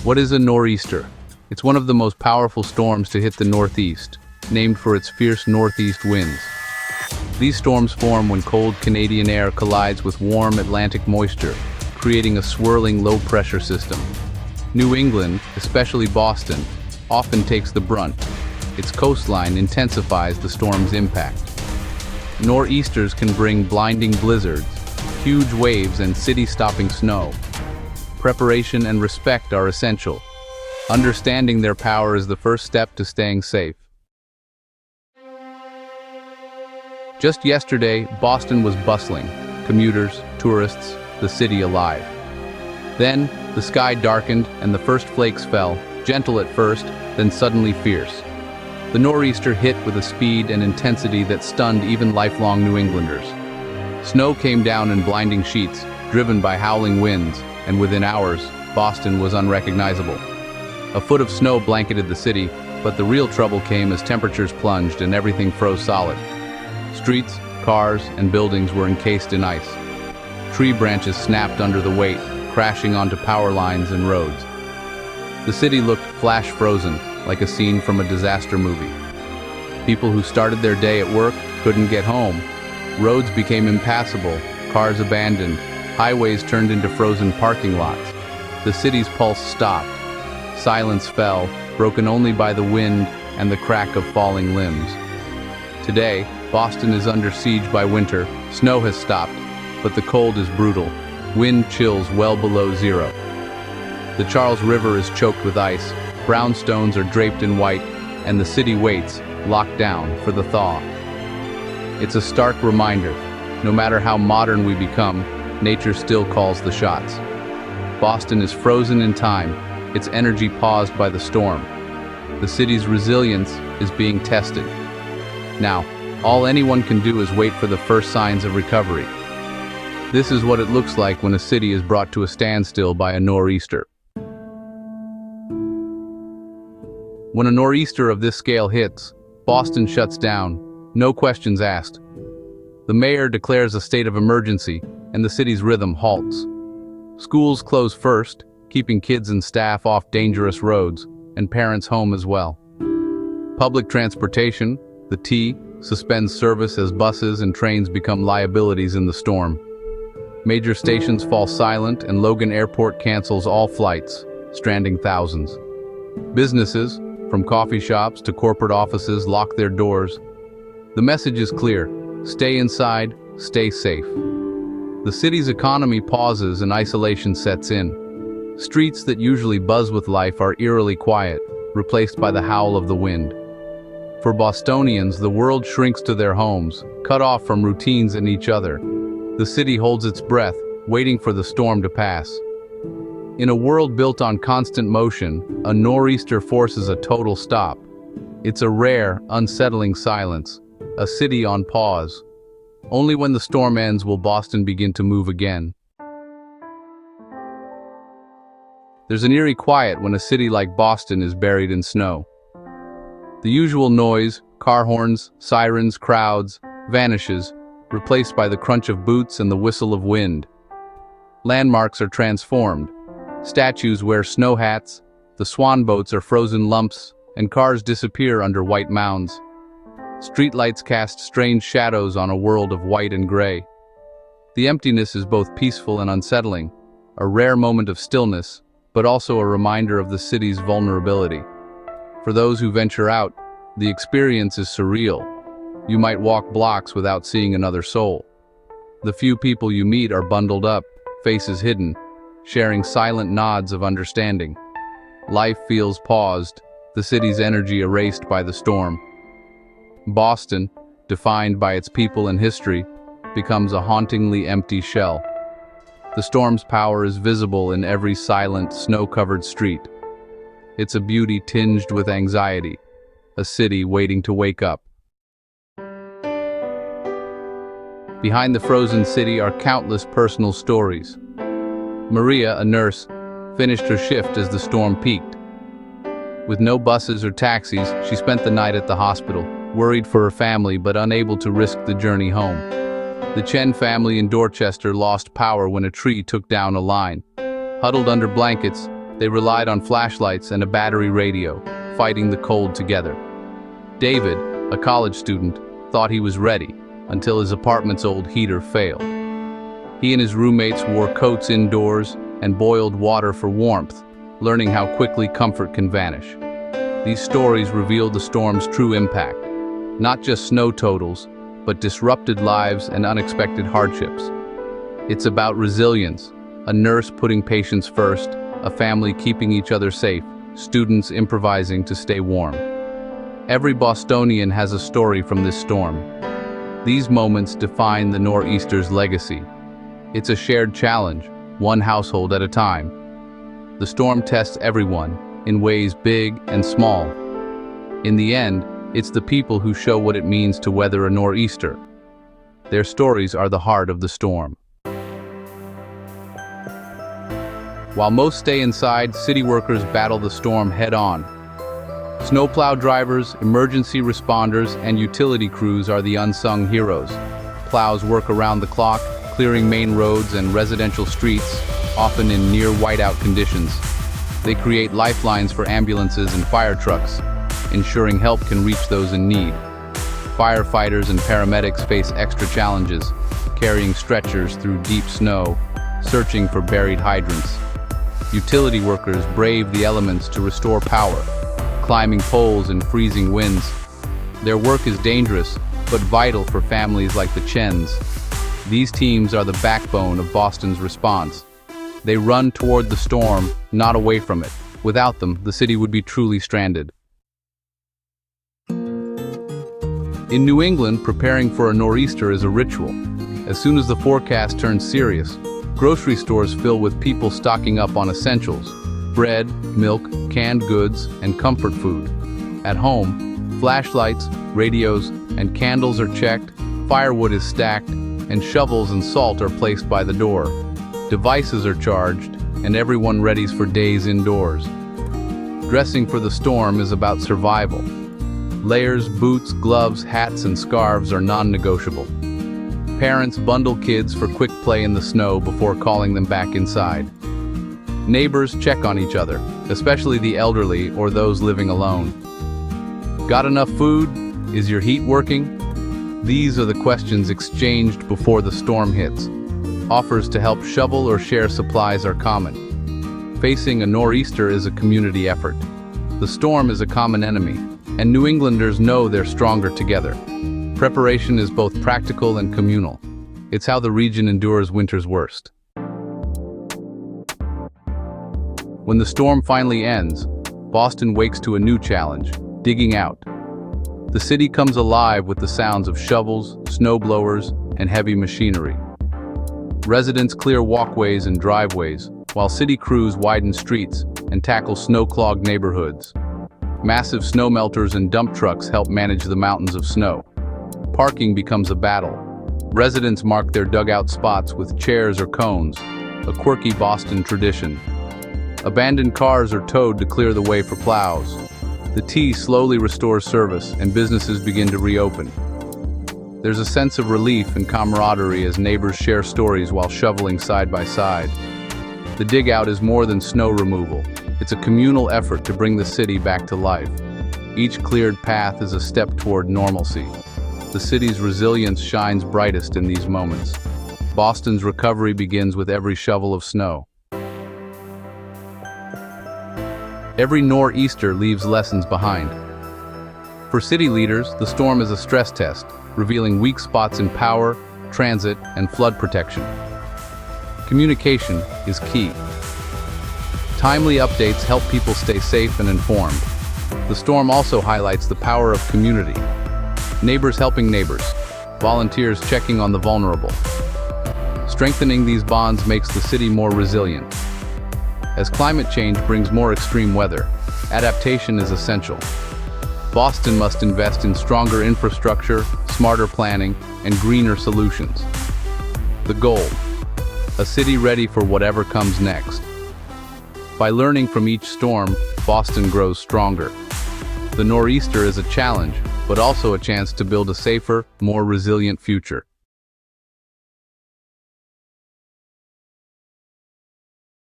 What is a nor'easter? It's one of the most powerful storms to hit the Northeast, named for its fierce northeast winds. These storms form when cold Canadian air collides with warm Atlantic moisture, creating a swirling low-pressure system. New England, especially Boston, often takes the brunt. Its coastline intensifies the storm's impact. Nor'easters can bring blinding blizzards, huge waves, and city-stopping snow. Preparation and respect are essential. Understanding their power is the first step to staying safe. Just yesterday, Boston was bustling. Commuters, tourists, the city alive. Then, the sky darkened and the first flakes fell, gentle at first, then suddenly fierce. The nor'easter hit with a speed and intensity that stunned even lifelong New Englanders. Snow came down in blinding sheets, driven by howling winds, and within hours, Boston was unrecognizable. A foot of snow blanketed the city, but the real trouble came as temperatures plunged and everything froze solid. Streets, cars, and buildings were encased in ice. Tree branches snapped under the weight, crashing onto power lines and roads. The city looked flash-frozen, like a scene from a disaster movie. People who started their day at work couldn't get home. Roads became impassable, cars abandoned, highways turned into frozen parking lots. The city's pulse stopped. Silence fell, broken only by the wind and the crack of falling limbs. Today, Boston is under siege by winter. Snow has stopped, but the cold is brutal. Wind chills well below zero. The Charles River is choked with ice, brownstones are draped in white, and the city waits, locked down, for the thaw. It's a stark reminder, no matter how modern we become, nature still calls the shots. Boston is frozen in time, its energy paused by the storm. The city's resilience is being tested. Now, all anyone can do is wait for the first signs of recovery. This is what it looks like when a city is brought to a standstill by a nor'easter. When a nor'easter of this scale hits, Boston shuts down, no questions asked. The mayor declares a state of emergency, and the city's rhythm halts. Schools close first, keeping kids and staff off dangerous roads, and parents home as well. Public transportation, the T, suspends service as buses and trains become liabilities in the storm. Major stations fall silent and Logan Airport cancels all flights, stranding thousands. Businesses, from coffee shops to corporate offices, lock their doors. The message is clear: stay inside, stay safe. The city's economy pauses and isolation sets in. Streets that usually buzz with life are eerily quiet, replaced by the howl of the wind. For Bostonians, the world shrinks to their homes, cut off from routines and each other. The city holds its breath, waiting for the storm to pass. In a world built on constant motion, a nor'easter forces a total stop. It's a rare, unsettling silence, a city on pause. Only when the storm ends will Boston begin to move again. There's an eerie quiet when a city like Boston is buried in snow. The usual noise, car horns, sirens, crowds, vanishes, replaced by the crunch of boots and the whistle of wind. Landmarks are transformed. Statues wear snow hats, the swan boats are frozen lumps, and cars disappear under white mounds. Streetlights cast strange shadows on a world of white and gray. The emptiness is both peaceful and unsettling, a rare moment of stillness, but also a reminder of the city's vulnerability. For those who venture out, the experience is surreal. You might walk blocks without seeing another soul. The few people you meet are bundled up, faces hidden, sharing silent nods of understanding. Life feels paused, the city's energy erased by the storm. Boston, defined by its people and history, becomes a hauntingly empty shell. The storm's power is visible in every silent, snow-covered street. It's a beauty tinged with anxiety, a city waiting to wake up. Behind the frozen city are countless personal stories. Maria, a nurse, finished her shift as the storm peaked. With no buses or taxis, she spent the night at the hospital, worried for her family but unable to risk the journey home. The Chen family in Dorchester lost power when a tree took down a line. Huddled under blankets, They relied on flashlights and a battery radio, fighting the cold together. David, a college student, thought he was ready until his apartment's old heater failed. He and his roommates wore coats indoors and boiled water for warmth, learning how quickly comfort can vanish. These stories revealed the storm's true impact, not just snow totals, but disrupted lives and unexpected hardships. It's about resilience, a nurse putting patients first, a family keeping each other safe, students improvising to stay warm. Every Bostonian has a story from this storm. These moments define the Nor'easter's legacy. It's a shared challenge, one household at a time. The storm tests everyone, in ways big and small. In the end, it's the people who show what it means to weather a nor'easter. Their stories are the heart of the storm. While most stay inside, city workers battle the storm head-on. Snowplow drivers, emergency responders, and utility crews are the unsung heroes. Plows work around the clock, clearing main roads and residential streets, often in near whiteout conditions. They create lifelines for ambulances and fire trucks, ensuring help can reach those in need. Firefighters and paramedics face extra challenges, carrying stretchers through deep snow, searching for buried hydrants. Utility workers brave the elements to restore power, climbing poles in freezing winds. Their work is dangerous, but vital for families like the Chens. These teams are the backbone of Boston's response. They run toward the storm, not away from it. Without them, the city would be truly stranded. In New England, preparing for a nor'easter is a ritual. As soon as the forecast turns serious, grocery stores fill with people stocking up on essentials: bread, milk, canned goods, and comfort food. At home, flashlights, radios, and candles are checked, firewood is stacked, and shovels and salt are placed by the door. Devices are charged, and everyone readies for days indoors. Dressing for the storm is about survival. Layers, boots, gloves, hats, and scarves are non-negotiable. Parents bundle kids for quick play in the snow before calling them back inside. Neighbors check on each other, especially the elderly or those living alone. Got enough food? Is your heat working? These are the questions exchanged before the storm hits. Offers to help shovel or share supplies are common. Facing a nor'easter is a community effort. The storm is a common enemy, and New Englanders know they're stronger together. Preparation is both practical and communal. It's how the region endures winter's worst. When the storm finally ends, Boston wakes to a new challenge: digging out. The city comes alive with the sounds of shovels, snowblowers, and heavy machinery. Residents clear walkways and driveways, while city crews widen streets and tackle snow-clogged neighborhoods. Massive snowmelters and dump trucks help manage the mountains of snow. Parking becomes a battle. Residents mark their dugout spots with chairs or cones, a quirky Boston tradition. Abandoned cars are towed to clear the way for plows. The T slowly restores service, and businesses begin to reopen. There's a sense of relief and camaraderie as neighbors share stories while shoveling side by side. The dig-out is more than snow removal. It's a communal effort to bring the city back to life. Each cleared path is a step toward normalcy. The city's resilience shines brightest in these moments. Boston's recovery begins with every shovel of snow. Every nor'easter leaves lessons behind. For city leaders, the storm is a stress test, revealing weak spots in power, transit, and flood protection. Communication is key. Timely updates help people stay safe and informed. The storm also highlights the power of community. Neighbors helping neighbors, volunteers checking on the vulnerable. Strengthening these bonds makes the city more resilient. As climate change brings more extreme weather, adaptation is essential. Boston must invest in stronger infrastructure, smarter planning, and greener solutions. The goal: a city ready for whatever comes next. By learning from each storm, Boston grows stronger. The nor'easter is a challenge, but also a chance to build a safer, more resilient future.